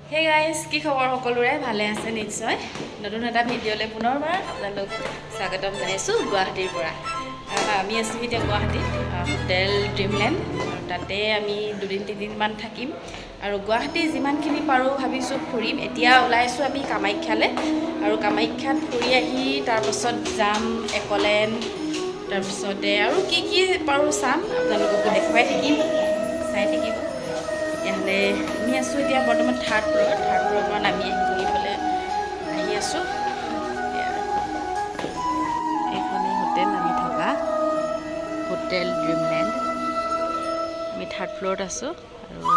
Hey guys, কি খবৰ সকলোৰে ভালে আছে নিশ্চয় নতুন এটা ভিডিঅ'লে পুনৰবাৰ আপোনালোক স্বাগতম জনাইছোঁ গুৱাহাটীৰ পৰা আমি আছোঁ এতিয়া গুৱাহাটীত হোটেল ড্ৰিমলেণ্ড আৰু তাতে আমি দুদিন তিনিদিনমান থাকিম আৰু গুৱাহাটী যিমানখিনি পাৰোঁ ভাবিছোঁ ফুৰিম এতিয়া ওলাইছোঁ আমি কামাখ্যালৈ আৰু কামাখ্যাত ফুৰি আহি তাৰপাছত যাম একলেণ্ড তাৰপিছতে আৰু কি কি পাৰোঁ চাম আপোনালোককো দেখুৱাই থাকিম চাই থাকিব তেতিয়াহ'লে আমি আছোঁ এতিয়া বৰ্তমান থাৰ্ড ফ্ল'ৰৰ পৰা নামি আহিবলৈ আহি আছোঁ এইখনেই হোটেল আমি থকা হোটেল ড্ৰিমলেণ্ড আমি থাৰ্ড ফ্ল'ৰত আছোঁ আৰু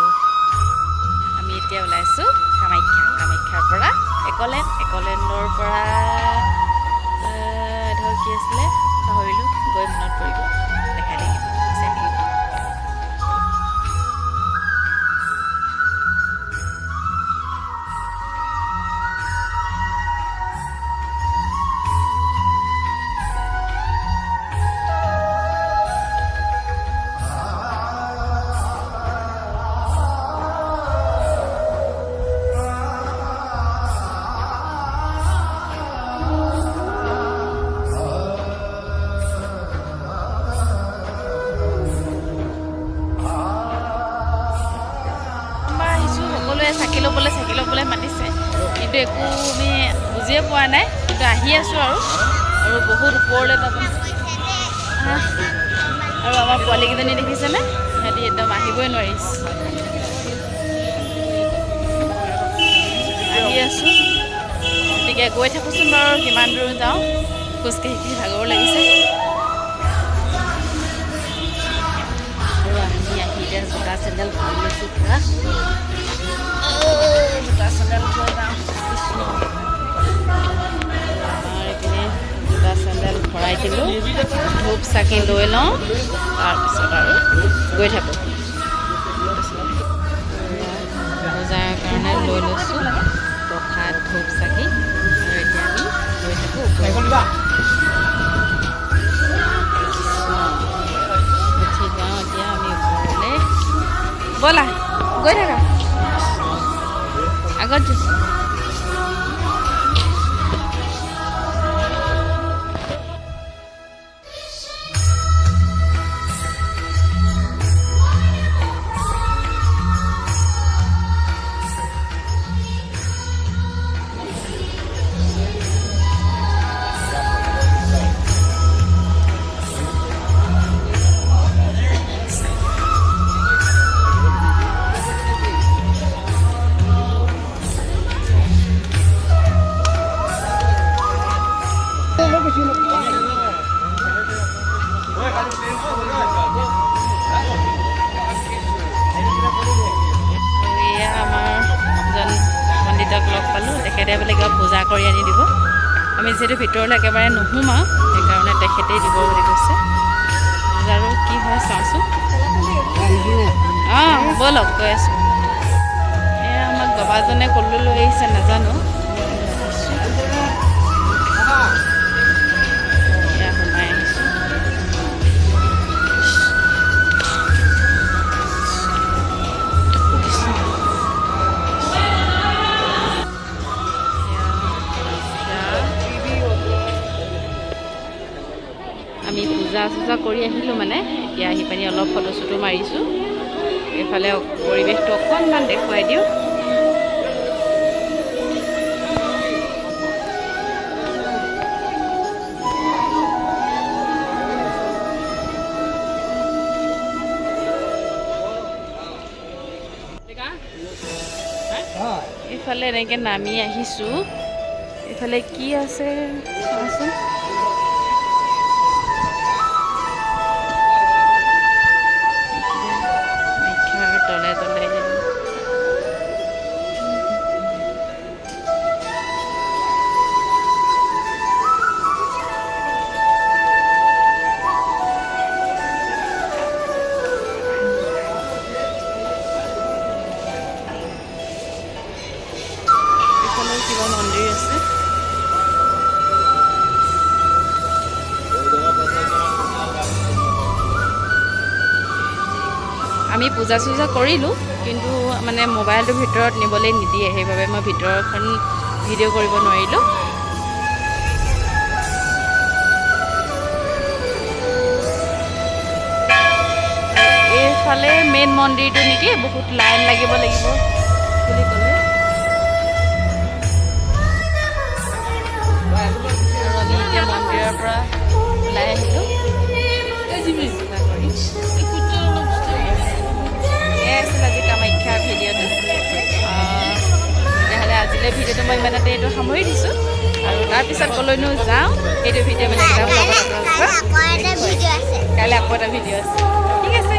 আমি এতিয়া ওলাইছোঁ কামাখ্যাৰ পৰা একলেণ্ডৰ পৰা ধৰ কি আছিলে পাহৰিলোঁ গৈ মনত পৰিব দেখাই থাকিব চাই থাকিব চাকি ল'বলৈ মাতিছে কিন্তু একো আমি বুজিয়ে পোৱা নাই কিন্তু আহি আছোঁ আৰু বহুত ওপৰলৈ আৰু আমাৰ পোৱালীকেইজনী দেখিছেনে সিহঁতি একদম আহিবই নোৱাৰিছে আহি আছোঁ গতিকে গৈ থাকোঁচোন বাৰু কিমান দূৰ যাওঁ খোজকাঢ়ি ভাগৰ লাগিছে আৰু আমি আহি এতিয়া জোতা চেণ্ডেল ভৰাই লৈছোঁ পূৰা জোতা চেণ্ডেল থৈ যাওঁ আমাৰ এইপিনে জোতা চেণ্ডেল ভৰাই দিলোঁ ধূপ চাকি লৈ লওঁ তাৰপিছত আৰু গৈ থাকোঁ পূজাৰ কাৰণে লৈ লৈছোঁ প্ৰসাদ ধূপ চাকি আৰু এতিয়া আমি গৈ থাকোঁ উঠি যাওঁ এতিয়া আমি ওপৰলৈ ব'লা গৈ থাকা আগত লগ পালোঁ তেখেতে বোলে কিবা পূজা কৰি আনি দিব আমি যিহেতু ভিতৰলৈ একেবাৰে নোসোমাওঁ সেইকাৰণে তেখেতেই দিব বুলি কৈছে পূজাৰো কি হয় চাওঁচোন অঁ ব'লক গৈ আছোঁ এয়া আমাক বাবাজনে ক'লৈ লৈ আহিছে নাজানো এয়া সোমাই আহিছোঁ আমি পূজা চূজা কৰি আহিলোঁ মানে এতিয়া আহি পানি অলপ ফটো চটো মাৰিছোঁ এইফালে পৰিৱেশটো অকণমান দেখুৱাই দিওঁ এইফালে এনেকৈ নামি আহিছোঁ এইফালে কি আছে চাওঁচোন তলে তলে এইফালেও কিবা মন্দিৰ আছে আমি পূজা চূজা কৰিলোঁ, কিন্তু মানে মোবাইলটোৰ ভিতৰত নিবলৈ নিদিয়ে, সেইবাবে মই ভিতৰখন ভিডিঅ' কৰিব নোৱাৰিলোঁ। এইফালে মেইন মন্দিৰটো নেকি, বহুত লাইন লাগিব লাগিব বুলি ক'লে। আৰু আমি এতিয়া মন্দিৰৰ পৰা ওলাই আহিলোঁ। এয়াই আছিল আজি কামাখ্যাৰ ভিডিঅ'টো। তেতিয়াহ'লে আজিলৈ ভিডিঅ'টো মই ইমানতে এইটো সামৰি দিছোঁ, আৰু তাৰপিছত ক'লৈনো যাওঁ সেইটো ভিডিঅ' মানে লগত আপোনালোকৰ কাইলৈ আকৌ এটা ভিডিঅ' আছে। ঠিক আছে।